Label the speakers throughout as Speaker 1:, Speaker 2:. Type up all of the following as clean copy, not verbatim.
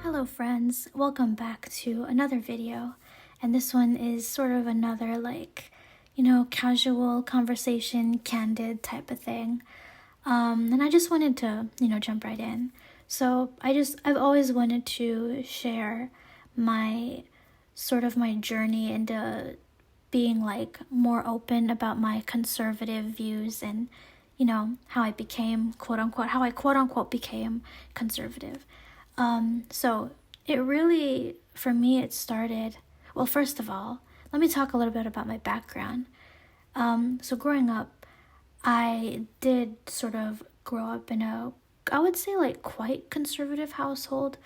Speaker 1: Hello friends, welcome back to another video, and this one is sort of another casual conversation, candid type of thing. And I just wanted to, jump right in. So I've always wanted to share my my journey into being more open about my conservative views and, how I became how I quote unquote became conservative. So it really, for me, it started, well, first of all, let me talk a little bit about my background. So growing up, I did sort of grow up in I would say quite conservative household,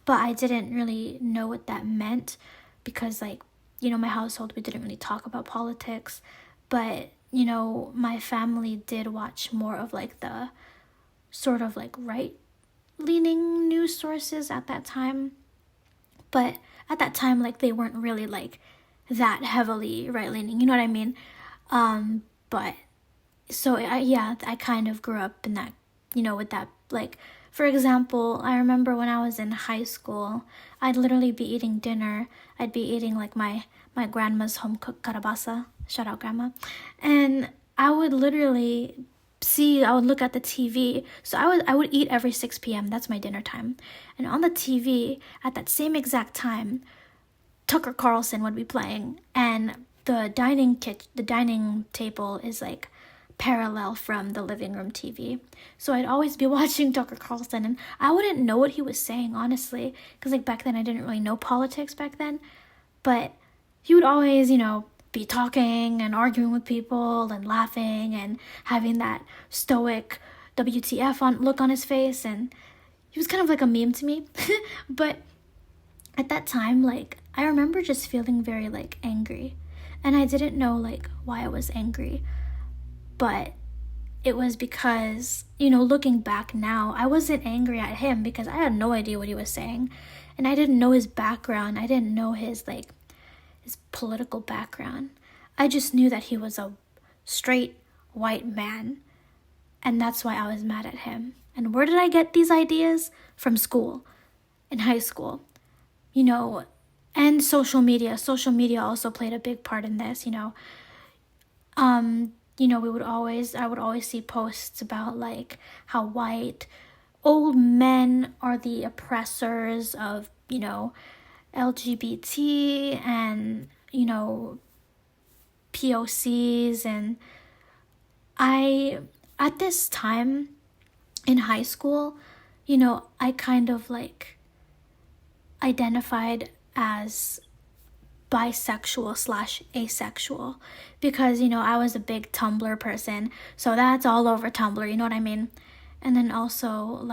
Speaker 1: but I didn't really know what that meant because my household, we didn't really talk about politics, but, my family did watch more of the sort of right leaning news sources at that time. But at that time, they weren't really that heavily right leaning, you know what I mean? But so I kind of grew up in that, with that, for example, I remember when I was in high school, I'd literally be eating dinner. I'd be eating my grandma's home cooked carabasa. Shout out grandma. And I would look at the TV. So I would eat every 6 p.m. That's my dinner time. And on the TV at that same exact time, Tucker Carlson would be playing, and the dining table is parallel from the living room TV. So I'd always be watching Tucker Carlson, and I wouldn't know what he was saying, honestly, because back then I didn't really know politics back then. But he would always, be talking and arguing with people and laughing and having that stoic WTF look on his face, and he was kind of like a meme to me. But at that time, I remember just feeling very angry, and I didn't know why I was angry, but it was because, looking back now, I wasn't angry at him because I had no idea what he was saying, and I didn't know his background. I didn't know his political background. I just knew that he was a straight white man, and that's why I was mad at him. And where did I get these ideas? From school, in high school, and social media. Social media also played a big part in this, I would always see posts about how white old men are the oppressors of, LGBT and, POCs. And at this time in high school, I kind of identified as bisexual / asexual because, I was a big Tumblr person. So that's all over Tumblr, you know what I mean? And then also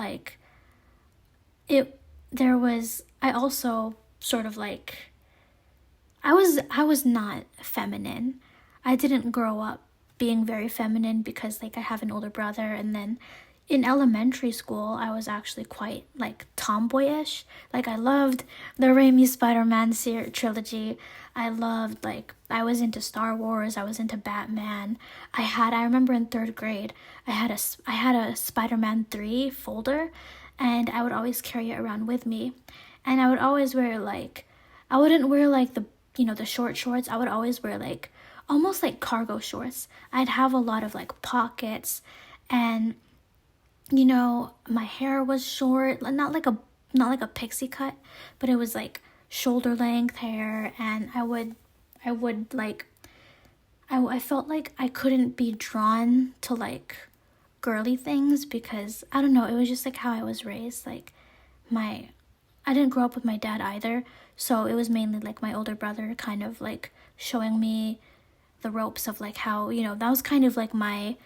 Speaker 1: I also sort of I was not feminine. I didn't grow up being very feminine because I have an older brother, and then in elementary school I was actually quite tomboyish. I loved the Raimi Spider-Man trilogy. I loved I was into Star Wars, I was into Batman. I remember in 3rd grade I had a Spider-Man 3 folder, and I would always carry it around with me. And I would always wear I wouldn't wear the short shorts. I would always wear almost cargo shorts. I'd have a lot of pockets, and my hair was short, not like a pixie cut, but it was shoulder length hair. And I felt like I couldn't be drawn to girly things because I don't know, it was just how I was raised. I didn't grow up with my dad either, so it was mainly my older brother kind of showing me the ropes of how, that was kind of my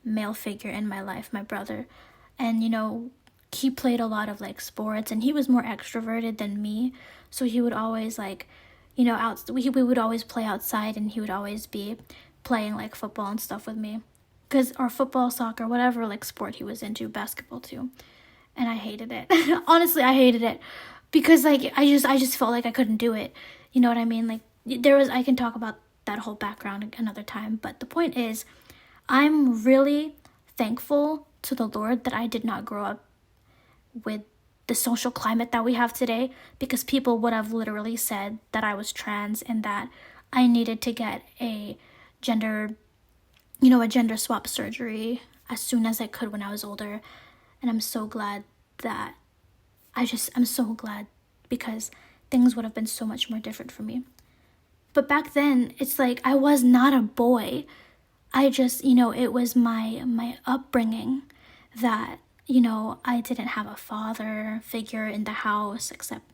Speaker 1: male figure in my life, my brother. And he played a lot of sports, and he was more extroverted than me, so he would always we would always play outside, and he would always be playing football and stuff with me, or football, soccer, whatever sport he was into, basketball too. And I hated it. Honestly, I hated it because I just felt I couldn't do it. You know what I mean? I can talk about that whole background another time, but the point is, I'm really thankful to the Lord that I did not grow up with the social climate that we have today, because people would have literally said that I was trans and that I needed to get a gender swap surgery as soon as I could when I was older. And I'm so glad that I'm so glad, because things would have been so much more different for me. But back then, it's like I was not a boy. I just, it was my upbringing that, I didn't have a father figure in the house, except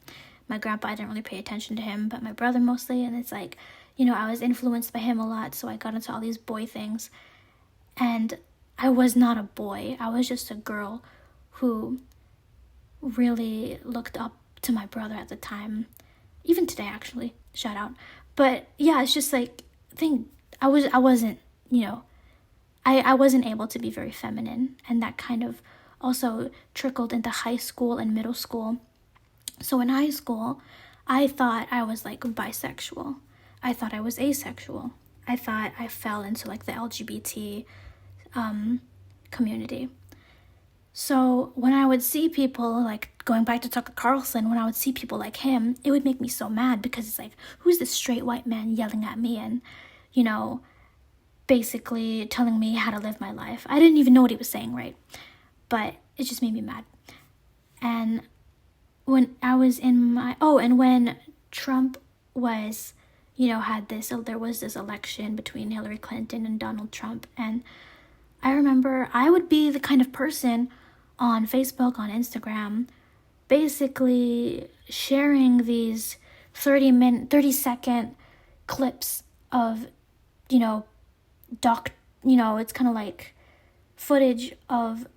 Speaker 1: my grandpa. I didn't really pay attention to him, but my brother mostly. And it's like, I was influenced by him a lot, so I got into all these boy things. And I was not a boy. I was just a girl who really looked up to my brother at the time. Even today, actually. Shout out. But yeah, it's just like, I wasn't, I wasn't able to be very feminine. And that kind of also trickled into high school and middle school. So in high school, I thought I was like bisexual. I thought I was asexual. I thought I fell into like the LGBT community. So when I would see people, like going back to Tucker Carlson, when I would see people like him, it would make me so mad, because it's like, who's this straight white man yelling at me and, basically telling me how to live my life? I didn't even know what he was saying, right? But it just made me mad. And when I was in and when Trump was, there was this election between Hillary Clinton and Donald Trump, and I remember I would be the kind of person on Facebook, on Instagram, basically sharing these 30-second clips of, it's kind of like footage of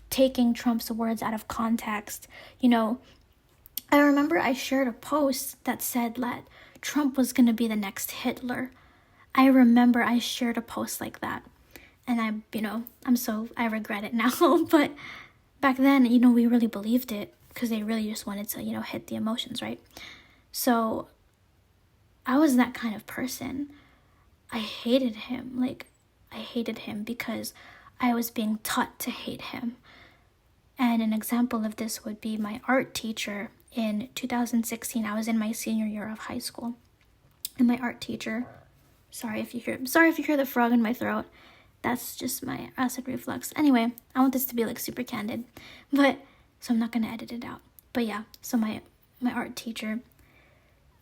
Speaker 1: taking Trump's words out of context. I remember I shared a post that said that Trump was going to be the next Hitler. I remember I shared a post like that. And I regret it now. But back then, we really believed it, because they really just wanted to, hit the emotions, right? So I was that kind of person. I hated him. I hated him because I was being taught to hate him. And an example of this would be my art teacher in 2016. I was in my senior year of high school. And my art teacher, sorry if you hear the frog in my throat. That's just my acid reflux. Anyway, I want this to be like super candid, so I'm not going to edit it out. But yeah, so my art teacher,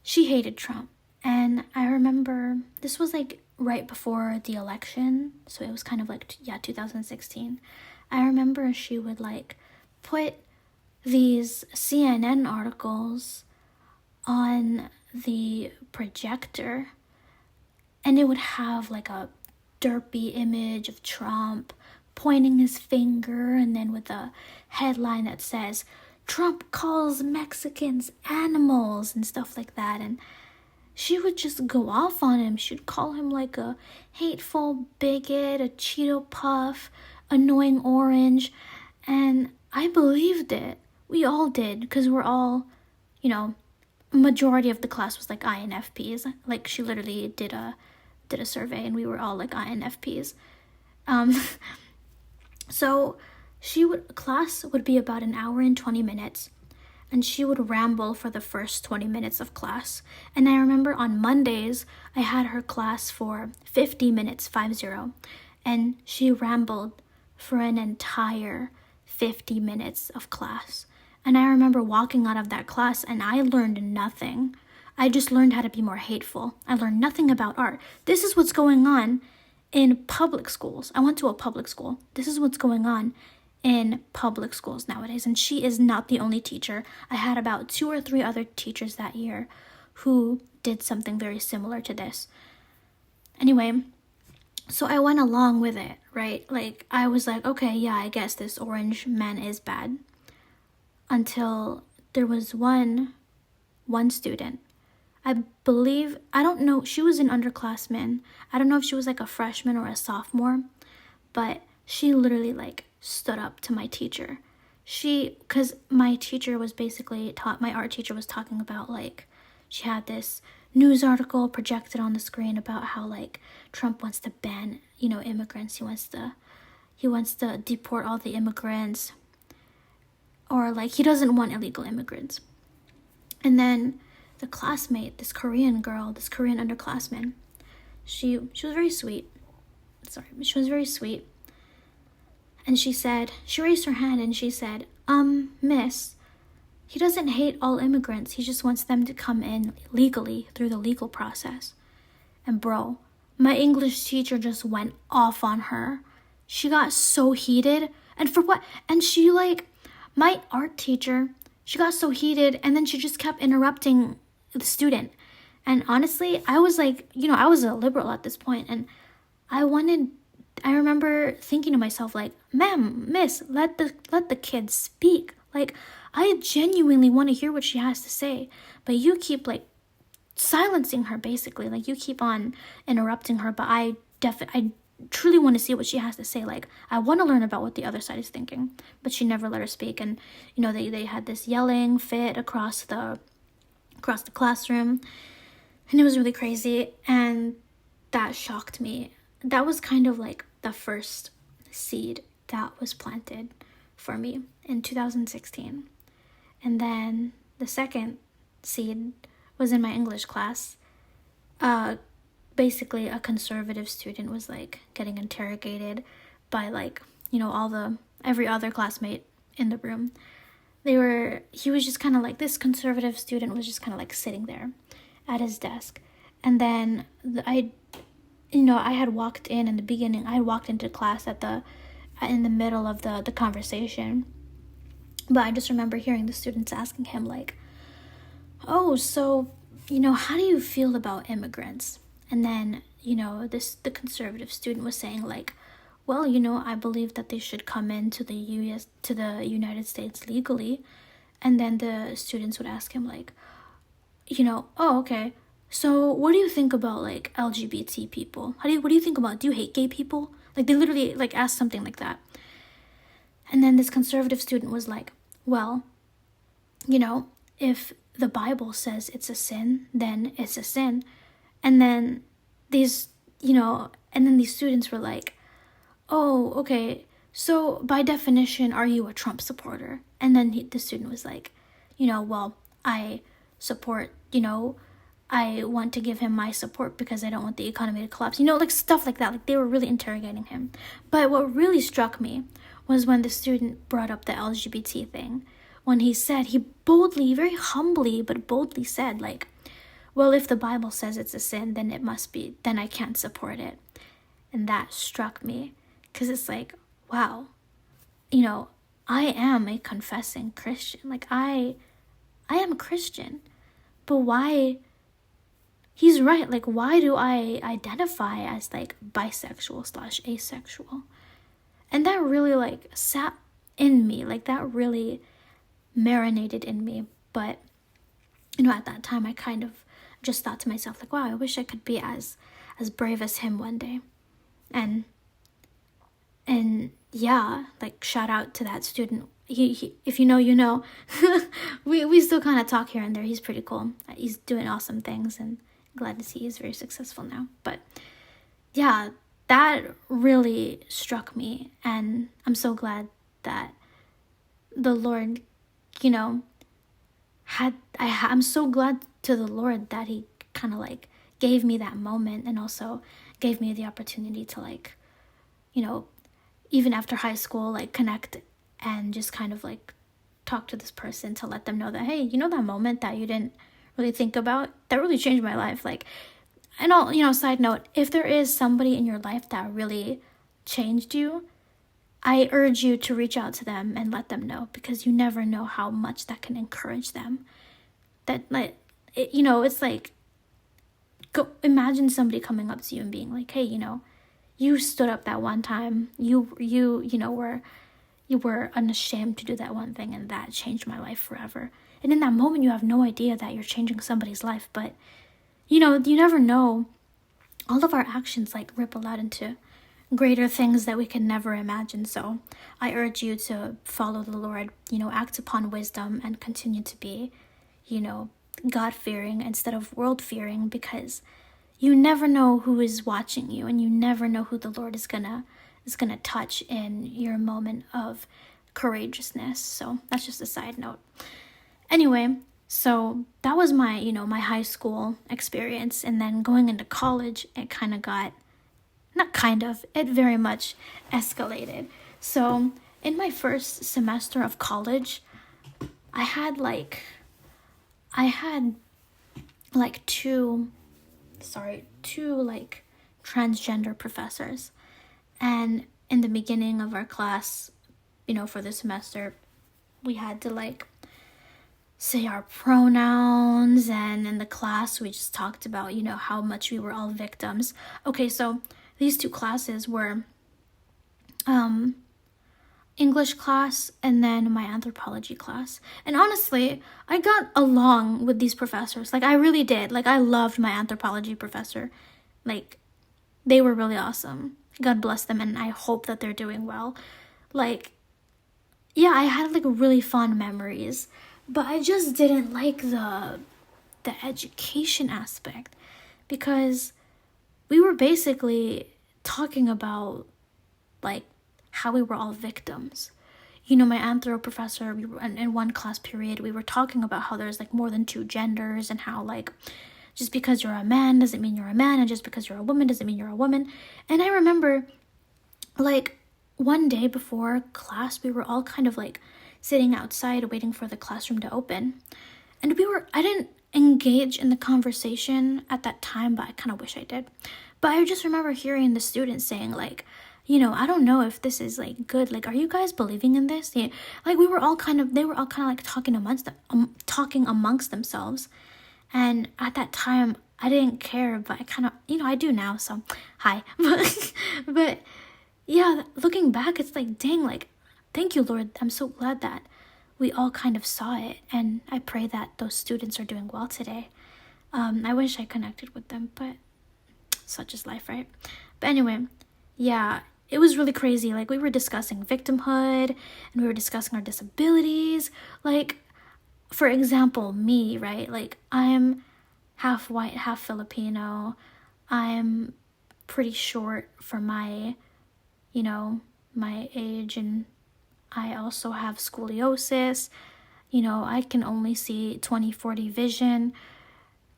Speaker 1: she hated Trump. And I remember this was like right before the election. So it was kind of like, 2016. I remember she would like put these CNN articles on the projector, and it would have like a derpy image of Trump pointing his finger, and then with a headline that says, Trump calls Mexicans animals, and stuff like that. And she would just go off on him. She'd call him like a hateful bigot, a Cheeto puff, annoying orange. And I believed it. We all did, because we're all, majority of the class was like INFPs. Like, she literally did a survey, and we were all like INFPs. So class would be about an hour and 20 minutes, and she would ramble for the first 20 minutes of class. And I remember on Mondays, I had her class for 50 minutes, 50, and she rambled for an entire 50 minutes of class. And I remember walking out of that class, and I learned nothing. I just learned how to be more hateful. I learned nothing about art. This is what's going on in public schools. I went to a public school. This is what's going on in public schools nowadays. And she is not the only teacher. I had about 2 or 3 other teachers that year who did something very similar to this. Anyway, so I went along with it, right? Like, I was like, okay, yeah, I guess this orange man is bad. Until there was one student. I don't know, she was an underclassman. I don't know if she was like a freshman or a sophomore, but she literally like stood up to my teacher. Because my teacher was basically my art teacher was talking about like, she had this news article projected on the screen about how like Trump wants to ban, immigrants. He wants to deport all the immigrants. or like he doesn't want illegal immigrants. And then the classmate, this Korean girl, this Korean underclassman, she was very sweet. She was very sweet. And she raised her hand and she said, miss, he doesn't hate all immigrants. He just wants them to come in legally through the legal process. And bro, my English teacher just went off on her. She got so heated. And for what? And she my art teacher, she got so heated and then she just kept interrupting the student. And honestly, I was I was a liberal at this point, and I remember thinking to myself, ma'am, miss, let the kid speak. I genuinely want to hear what she has to say, but you keep silencing her basically. You keep on interrupting her, but I truly want to see what she has to say. I want to learn about what the other side is thinking, but she never let her speak. And they had this yelling fit across the classroom, and it was really crazy, and that shocked me. That was kind of the first seed that was planted for me in 2016. And then the second seed was in my English class. Basically a conservative student was getting interrogated by every other classmate in the room. He was just kind of this conservative student was just kind of sitting there at his desk. And then I had walked in the beginning. I had walked into class in the middle of the conversation. But I just remember hearing the students asking him oh, so, how do you feel about immigrants? And then, the conservative student was saying well, I believe that they should come into the United States legally. And then the students would ask him oh, okay. So what do you think about LGBT people? What do you think about, do you hate gay people? They literally asked something like that. And then this conservative student was well, if the Bible says it's a sin, then it's a sin. And then these students were oh, okay, so by definition, are you a Trump supporter? And then the student was well, I support, I want to give him my support because I don't want the economy to collapse. Stuff like that. They were really interrogating him. But what really struck me was when the student brought up the LGBT thing. When he boldly, very humbly, but boldly said, well, if the Bible says it's a sin, then I can't support it. And that struck me. Because it's wow, I am a confessing Christian. I am a Christian. But why... He's right. Why do I identify as bisexual/asexual? And that really sat in me. That really marinated in me. But at that time I kind of just thought to myself wow, I wish I could be as brave as him one day. And yeah, shout out to that student. He if you know. we still kind of talk here and there. He's pretty cool. He's doing awesome things, and glad to see he's very successful now. But yeah, that really struck me, and I'm so glad that the Lord, I'm so glad to the Lord that he kind of gave me that moment, and also gave me the opportunity to even after high school connect and just kind of talk to this person to let them know that, hey, that moment that you didn't really think about, that really changed my life. And all, side note, if there is somebody in your life that really changed you, I urge you to reach out to them and let them know, because you never know how much that can encourage them. That it's go imagine somebody coming up to you and being hey, you stood up that one time, you were unashamed to do that one thing, and that changed my life forever. And in that moment, you have no idea that you're changing somebody's life, but you never know. All of our actions ripple out into greater things that we can never imagine. So I urge you to follow the Lord, act upon wisdom, and continue to be, God-fearing instead of world-fearing, because you never know who is watching you, and you never know who the Lord is gonna touch in your moment of courageousness. So that's just a side note. Anyway, so that was my, my high school experience. And then going into college, it kind of got, not kind of, it very much escalated. So in my first semester of college, I had like two like transgender professors. And in the beginning of our class, for the semester, we had to like say our pronouns, and in the class we just talked about, how much we were all victims. Okay, so these two classes were English class and then my anthropology class. And honestly, I got along with these professors. Like, I really did. Like, I loved my anthropology professor. Like, they were really awesome. God bless them, and I hope that they're doing well. Like, yeah, I had like really fond memories, but I just didn't like the education aspect, because we were basically talking about like how we were all victims. My anthro professor, we were in one class period, we were talking about how there's like more than two genders, and how like just because you're a man doesn't mean you're a man, and just because you're a woman doesn't mean you're a woman. And I remember like one day before class, we were all kind of like sitting outside waiting for the classroom to open. And I didn't engage in the conversation at that time, but I kind of wish I did. But I just remember hearing the students saying like, I don't know if this is like good. Like, are you guys believing in this? Yeah. Like, they were all kind of like talking amongst themselves. And at that time, I didn't care, but I kind of, I do now. So hi, but yeah, looking back, it's like, dang, like, thank you, Lord. I'm so glad that we all kind of saw it. And I pray that those students are doing well today. I wish I connected with them, but such is life, right? But anyway, yeah, it was really crazy. Like, we were discussing victimhood, and we were discussing our disabilities. Like, for example, me, right? Like, I'm half white, half Filipino. I'm pretty short for my age, and I also have scoliosis. I can only see 20/40 vision.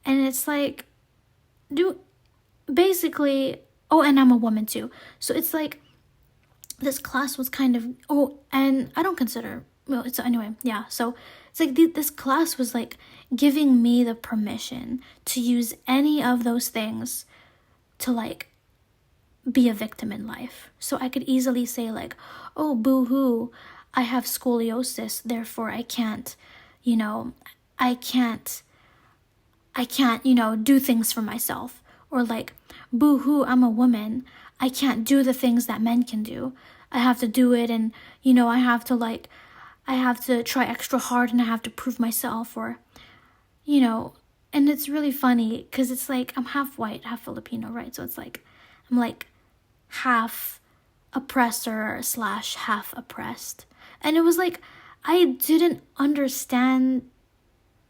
Speaker 1: And it's like, basically, and I'm a woman too. So it's like, this class was kind of, and I don't consider, anyway, yeah. So it's like this class was like giving me the permission to use any of those things to like be a victim in life. So I could easily say like, oh, boo-hoo, I have scoliosis, therefore I can't do things for myself. Or like, boo-hoo, I'm a woman, I can't do the things that men can do. I have to do it, and I have to try extra hard, and I have to prove myself. Or and it's really funny because it's like, I'm half white, half Filipino, right? So it's like, I'm like half oppressor / half oppressed. And it was like, I didn't understand,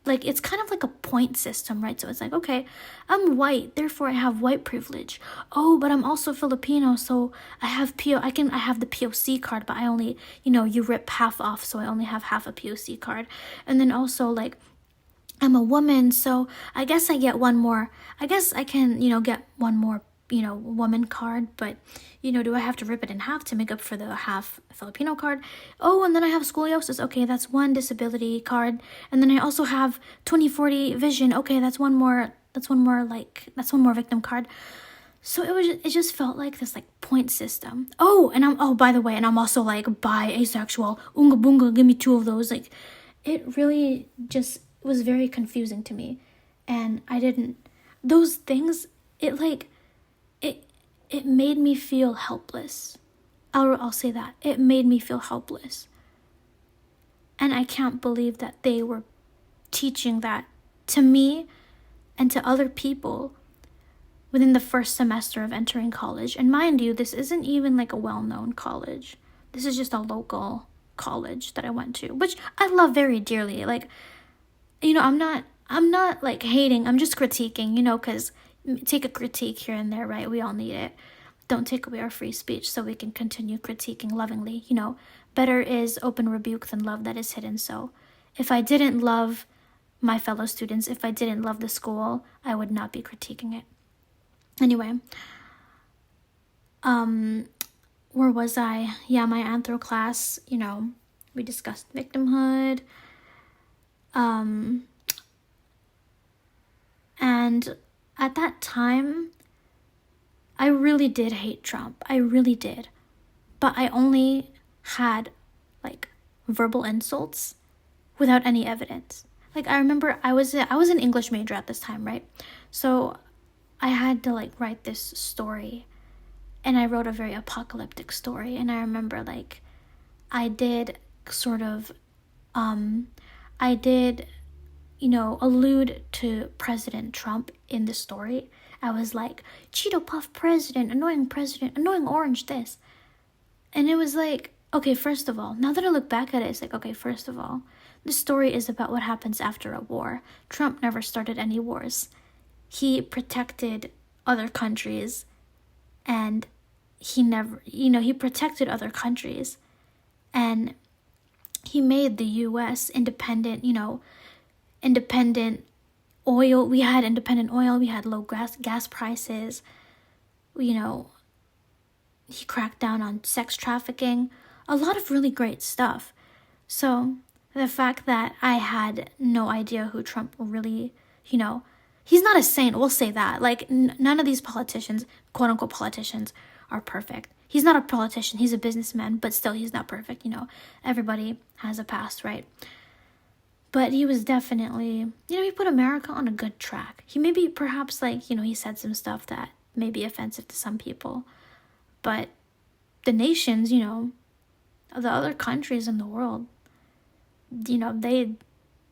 Speaker 1: like, it's kind of like a point system, right? So it's like, okay, I'm white, therefore I have white privilege. Oh, but I'm also Filipino, so I have I have the POC card, but I only, you rip half off, so I only have half a POC card. And then also, like, I'm a woman, so I guess I get one more, I guess I can, get one more, woman card, but, do I have to rip it in half to make up for the half Filipino card? Oh, and then I have scoliosis. Okay, that's one disability card. And then I also have 20/40 vision. Okay, that's one more victim card. So it just felt like this like point system. Oh, and by the way, and I'm also like bi, asexual, unga bunga, give me two of those. Like, it really just was very confusing to me. And those things, it made me feel helpless. I'll say that. It made me feel helpless. And I can't believe that they were teaching that to me and to other people within the first semester of entering college. And mind you, this isn't even like a well-known college. This is just a local college that I went to, which I love very dearly. Like, I'm not like hating, I'm just critiquing, because take a critique here and there, right? We all need it. don't take away our free speech so we can continue critiquing lovingly. Better is open rebuke than love that is hidden. So if I didn't love my fellow students, if I didn't love the school, I would not be critiquing it. Anyway, where was I? Yeah, my anthro class, we discussed victimhood. And at that time, I really did hate Trump. I really did. But I only had verbal insults without any evidence. I remember I was an English major at this time, right? So I had to write this story, and I wrote a very apocalyptic story. And I remember I did sort of allude to President Trump in the story. I was like, Cheeto Puff president, annoying orange this. And it was okay, first of all, now that I look back at it, it's okay, first of all, the story is about what happens after a war. Trump never started any wars. He protected other countries, and he protected other countries, and he made the U.S. independent, independent oil. We had independent oil. We had low gas prices. He cracked down on sex trafficking. A lot of really great stuff. So the fact that I had no idea who Trump really, he's not a saint. We'll say that. None of these politicians, quote unquote politicians, are perfect. He's not a politician. He's a businessman, but still he's not perfect. Everybody has a past, right? But he was definitely, he put America on a good track. He maybe perhaps he said some stuff that may be offensive to some people. But the nations, the other countries in the world, they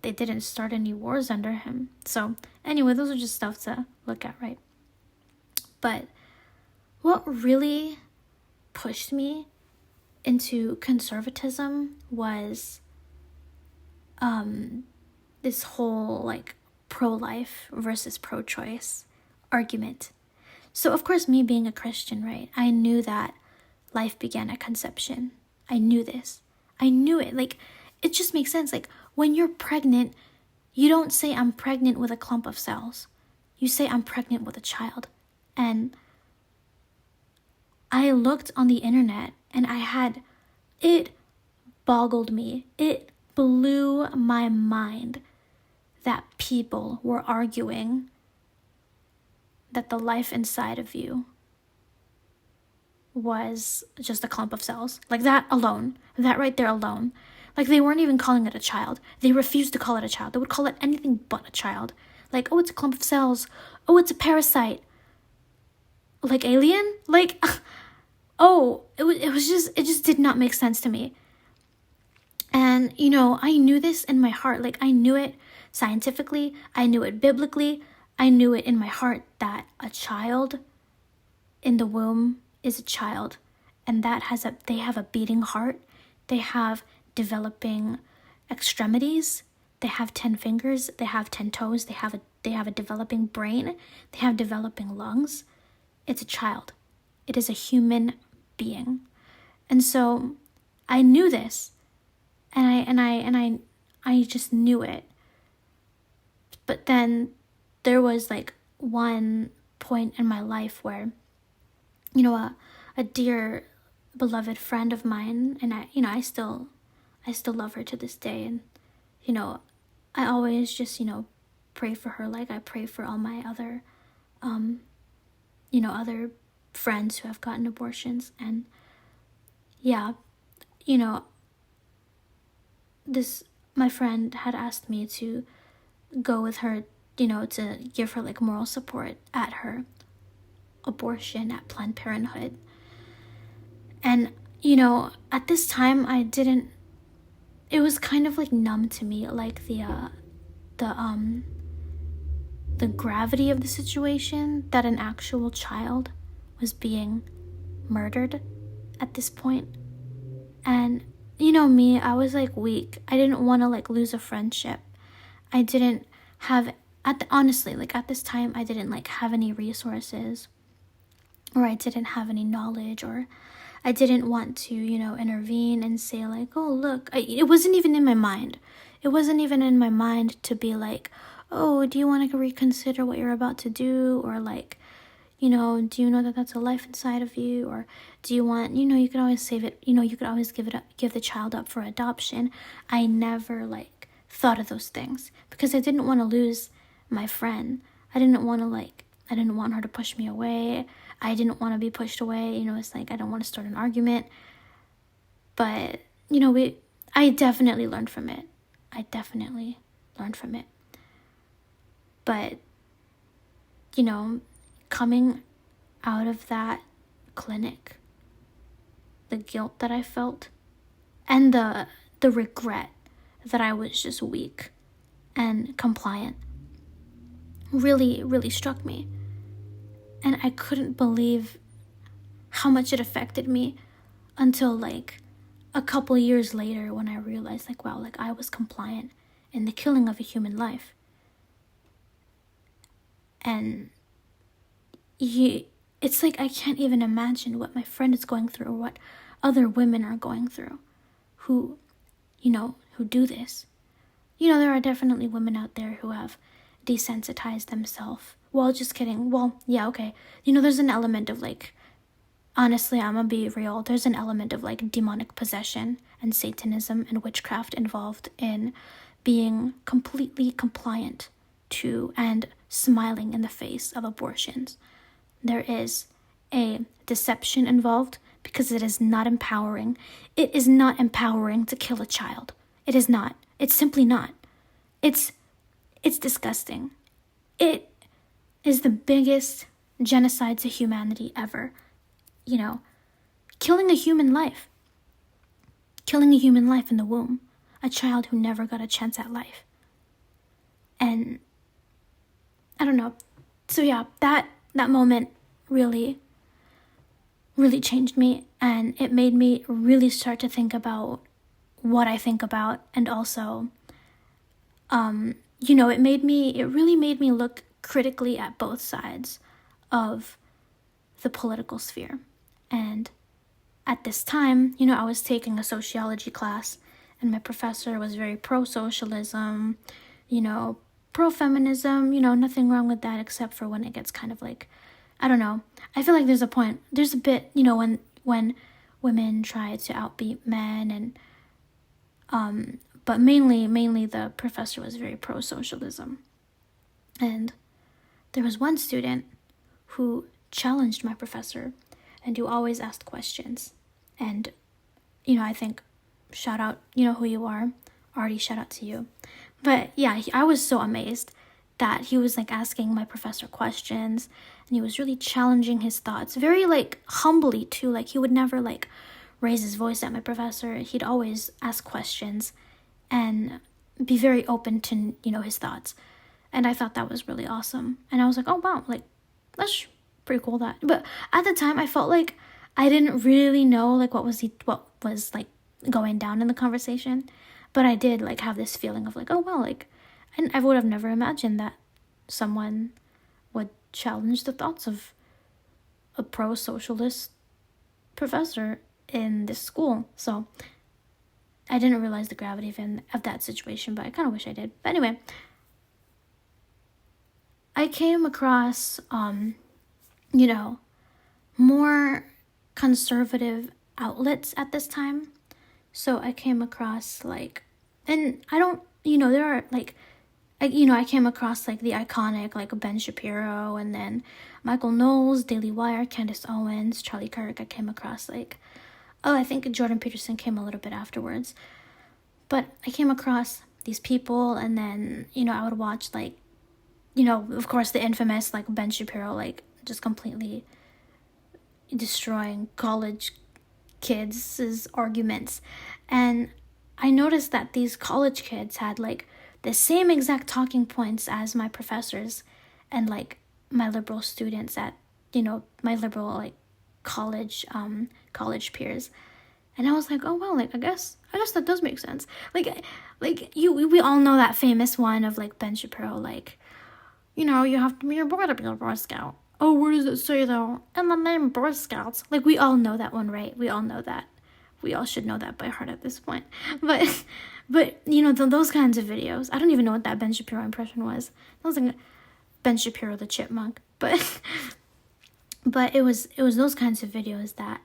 Speaker 1: didn't start any wars under him. So anyway, those are just stuff to look at, right? But what really pushed me into conservatism was this whole pro-life versus pro-choice argument. So of course, me being a Christian, right, I knew that life began at conception. I knew this. I knew it. It just makes sense. When you're pregnant, you don't say I'm pregnant with a clump of cells. You say I'm pregnant with a child. And I looked on the internet, and it boggled me. It blew my mind that people were arguing that the life inside of you was just a clump of cells. That alone, that right there alone. They weren't even calling it a child. They refused to call it a child. They would call it anything but a child. Oh, it's a clump of cells. Oh, it's a parasite. Alien? Oh, it just did not make sense to me. And, I knew this in my heart. I knew it scientifically. I knew it biblically. I knew it in my heart that a child in the womb is a child. And they have a beating heart. They have developing extremities. They have 10 fingers. They have 10 toes. They have a developing brain. They have developing lungs. It's a child. It is a human being. And so I knew this. And I just knew it. But then there was one point in my life where, a dear beloved friend of mine, and I still love her to this day, and I always just pray for her like I pray for all my other other friends who have gotten abortions. And my friend had asked me to go with her, to give her moral support at her abortion at Planned Parenthood. And at this time it was kind of numb to me, the gravity of the situation, that an actual child was being murdered at this point. And me, I was weak. I didn't want to lose a friendship. I didn't have, honestly, at this time, I didn't have any resources. or I didn't have any knowledge, or I didn't want to, intervene and say like, oh, look, it wasn't even in my mind. It wasn't even in my mind to be like, oh, do you want to reconsider what you're about to do? Or like, do you know that that's a life inside of you? Or do you want, you could always save it, you could always give the child up for adoption. I never like thought of those things because I didn't want to lose my friend. I didn't want her to push me away. I didn't want to be pushed away. It's like, I don't want to start an argument. But, I definitely learned from it. But, coming out of that clinic, the guilt that I felt, and the regret that I was just weak and compliant really, really struck me. And I couldn't believe how much it affected me until like a couple years later when I realized like, wow, like I was compliant in the killing of a human life. And it's like I can't even imagine what my friend is going through or what other women are going through who do this. There are definitely women out there who have desensitized themselves. Well, just kidding. Well, yeah, okay. There's an element of like, honestly, I'm gonna be real. There's an element of like demonic possession and Satanism and witchcraft involved in being completely compliant to and smiling in the face of abortions. There is a deception involved because it is not empowering. It is not empowering to kill a child. It is not. It's simply not. It's disgusting. It is the biggest genocide to humanity ever. Killing a human life. Killing a human life in the womb. A child who never got a chance at life. And I don't know. So yeah, that moment really, really changed me, and it made me really start to think about what I think about, and also, it really made me look critically at both sides of the political sphere. And at this time, I was taking a sociology class, and my professor was very pro-socialism, pro-feminism, nothing wrong with that except for when it gets kind of like, I don't know. I feel like there's a bit, when women try to outbeat men, and but mainly the professor was very pro-socialism. And there was one student who challenged my professor and who always asked questions. And, I think, shout out, who you are, already shout out to you. But yeah, I was so amazed that he was like asking my professor questions, and he was really challenging his thoughts, very like humbly too. Like he would never like raise his voice at my professor. He'd always ask questions and be very open to, his thoughts. And I thought that was really awesome. And I was like, oh wow, like that's pretty cool that. But at the time I felt like I didn't really know like what was like going down in the conversation. But I did like have this feeling of like, oh well, like I would have never imagined that someone would challenge the thoughts of a pro-socialist professor in this school. So I didn't realize the gravity of that situation, but I kind of wish I did. But anyway, I came across, more conservative outlets at this time. So I came across like, and I don't, there are like, I came across like the iconic like Ben Shapiro, and then Michael Knowles, Daily Wire, Candace Owens, Charlie Kirk. I came across like, I think Jordan Peterson came a little bit afterwards. But I came across these people, and then, I would watch like, of course the infamous like Ben Shapiro, like just completely destroying college kids' arguments. And I noticed that these college kids had like the same exact talking points as my professors and like my liberal students at, my liberal like college peers. And I was like, oh well, like I guess that does make sense. We all know that famous one of like Ben Shapiro, like, you have to be a boy to be a Boy Scout. Oh, where does it say though? In the name Boy Scouts. Like, we all know that one, right? We all know that. We all should know that by heart at this point. But you know, those kinds of videos. I don't even know what that Ben Shapiro impression was. That was like Ben Shapiro the chipmunk. But it was those kinds of videos that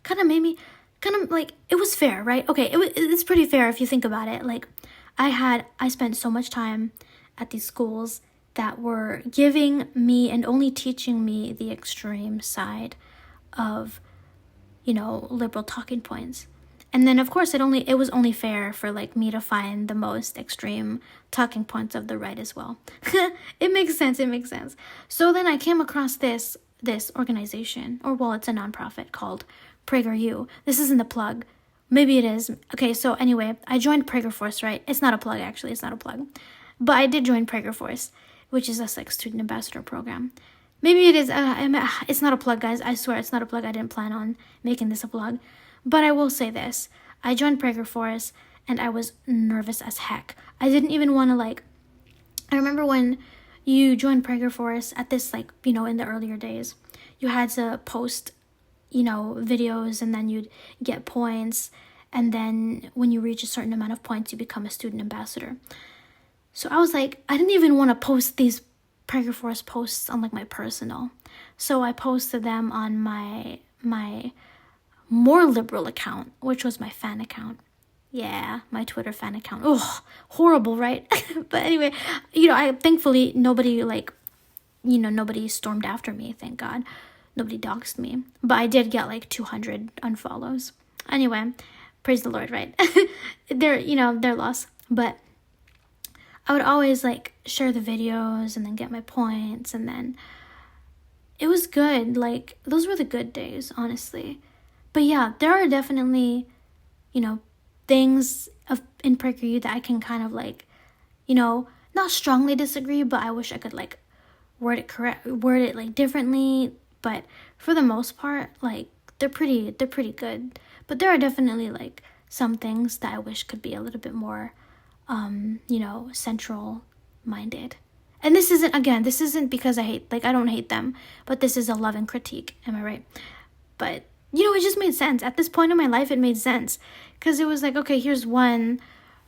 Speaker 1: kind of made me, kind of like, it was fair, right? Okay, it's pretty fair if you think about it. Like, I spent so much time at these schools that were giving me and only teaching me the extreme side of, you know, liberal talking points. And then, of course, it was only fair for, like, me to find the most extreme talking points of the right as well. It makes sense. So then I came across this organization, or, well, it's a nonprofit called PragerU. This isn't a plug. Maybe it is. Okay, so anyway, I joined PragerForce, right? It's not a plug, actually. It's not a plug. But I did join PragerForce, which is a, like, student ambassador program. Maybe it is. It's not a plug, guys. I swear it's not a plug. I didn't plan on making this a plug. But I will say this. I joined PragerForce, and I was nervous as heck. I didn't even want to, like... I remember when you joined PragerForce at this, like, you know, in the earlier days, you had to post, you know, videos, and then you'd get points, and then when you reach a certain amount of points, you become a student ambassador. So I was like, I didn't even want to post these PragerForce posts on, like, my personal. So I posted them on my more liberal account, which was my fan account. Yeah, my Twitter fan account. Oh, horrible, right? But anyway, you know, thankfully nobody, like, you know, nobody stormed after me, thank God. Nobody doxed me. But I did get like 200 unfollows. Anyway, praise the Lord, right? They're lost. But I would always, like, share the videos and then get my points, and then it was good. Like, those were the good days, honestly. But yeah, there are definitely, you know, things in PragerU that I can kind of, like, you know, not strongly disagree, but I wish I could, like, word it like differently. But for the most part, like, they're pretty good. But there are definitely, like, some things that I wish could be a little bit more, you know, central minded. And this isn't because I don't hate them, but this is a loving critique. Am I right? But, you know, it just made sense. At this point in my life, it made sense. Because it was like, okay, here's one,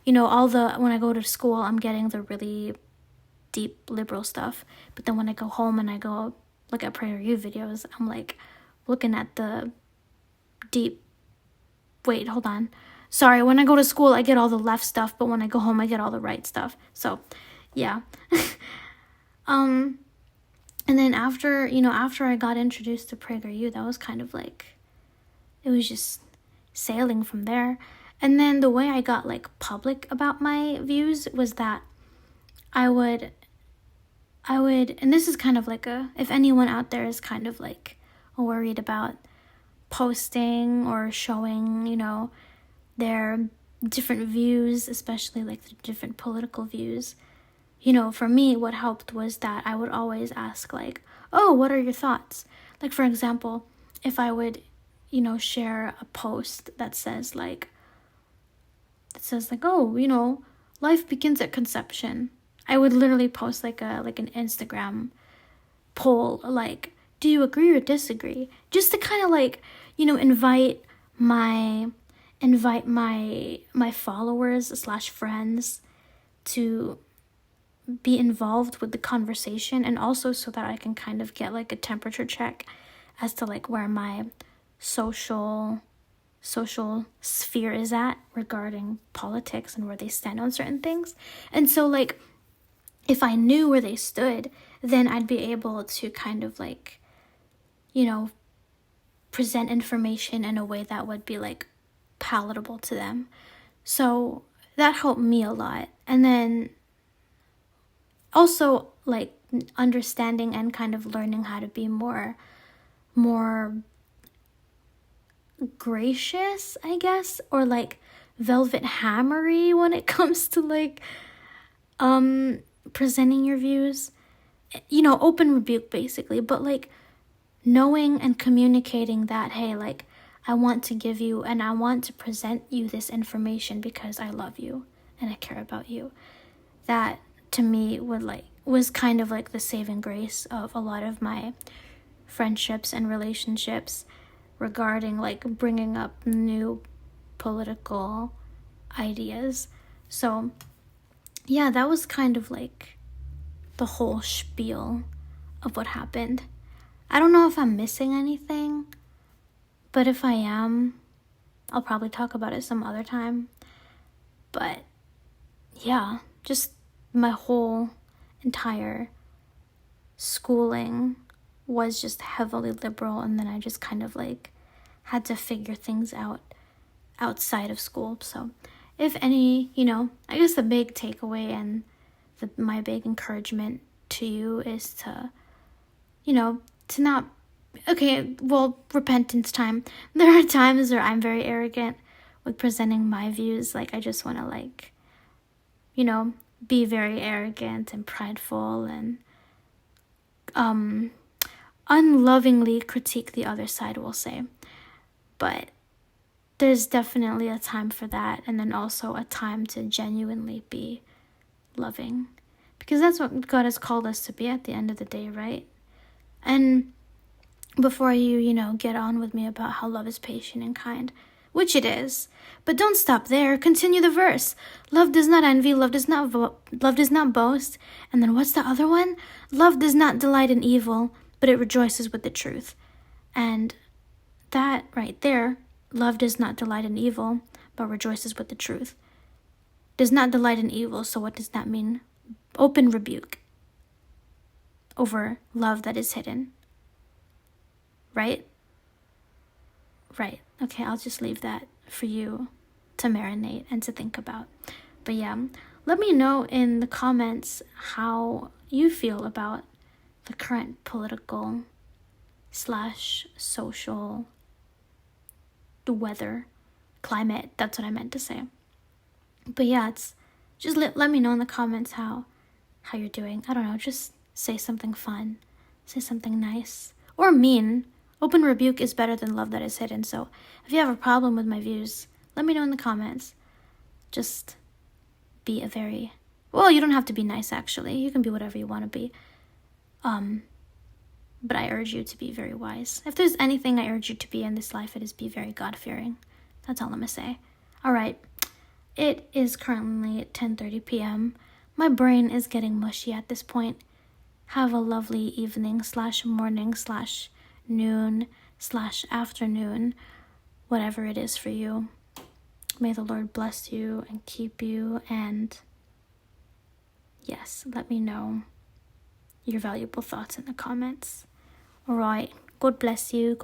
Speaker 1: you know, when I go to school, I'm getting the really deep liberal stuff. But then when I go home and I go look at PragerU videos, I'm like looking at the deep, wait, hold on. Sorry, when I go to school, I get all the left stuff, but when I go home, I get all the right stuff. So, yeah. And then after I got introduced to PragerU, that was kind of like, it was just sailing from there. And then the way I got, like, public about my views was that I would, and this is kind of like if anyone out there is kind of like worried about posting or showing, you know, their different views, especially like the different political views, you know, for me, what helped was that I would always ask, like, oh, what are your thoughts? Like, for example, if I would, you know, share a post that says like, oh, you know, life begins at conception. I would literally post like an Instagram poll, like, do you agree or disagree? Just to kind of, like, you know, invite my followers / friends to be involved with the conversation, and also so that I can kind of get like a temperature check as to like where my social sphere is at regarding politics and where they stand on certain things. And so, like, if I knew where they stood, then I'd be able to kind of, like, you know, present information in a way that would be, like, palatable to them. So that helped me a lot. And then also, like, understanding and kind of learning how to be more gracious, I guess, or like velvet hammery when it comes to like presenting your views, you know, open rebuke basically, but like knowing and communicating that, hey, like, I want to give you and I want to present you this information because I love you and I care about you. That to me would like was kind of like the saving grace of a lot of my friendships and relationships regarding like bringing up new political ideas. So yeah, that was kind of like the whole spiel of what happened. I don't know if I'm missing anything, but if I am, I'll probably talk about it some other time. But yeah, just my whole entire schooling was just heavily liberal, and then I just kind of like had to figure things out outside of school. So if any, I guess the big takeaway and my big encouragement to you is to, to not, okay, well, repentance time. There are times where I'm very arrogant with presenting my views. Like, I just want to, like, be very arrogant and prideful and unlovingly critique the other side, we'll say. But there's definitely a time for that, and then also a time to genuinely be loving, because that's what God has called us to be at the end of the day, right? And before you get on with me about how love is patient and kind, which it is, but don't stop there. Continue the verse. Love does not envy, love does not boast. And then what's the other one? Love does not delight in evil, but it rejoices with the truth. And that right there, love does not delight in evil, but rejoices with the truth. Does not delight in evil, so what does that mean? Open rebuke over love that is hidden. Right? Right. Okay, I'll just leave that for you to marinate and to think about. But yeah, let me know in the comments how you feel about the current political / social weather, climate. That's what I meant to say. But yeah, it's just let me know in the comments how you're doing. I don't know, just say something fun, say something nice or mean. Open rebuke is better than love that is hidden. So if you have a problem with my views, let me know in the comments. Just be you don't have to be nice, actually. You can be whatever you want to be. But I urge you to be very wise. If there's anything I urge you to be in this life, it is be very God-fearing. That's all I'm going to say. All right. It is currently at 10:30 p.m. My brain is getting mushy at this point. Have a lovely evening / morning / noon / afternoon, whatever it is for you. May the Lord bless you and keep you, and yes, let me know your valuable thoughts in the comments. All right, God bless you.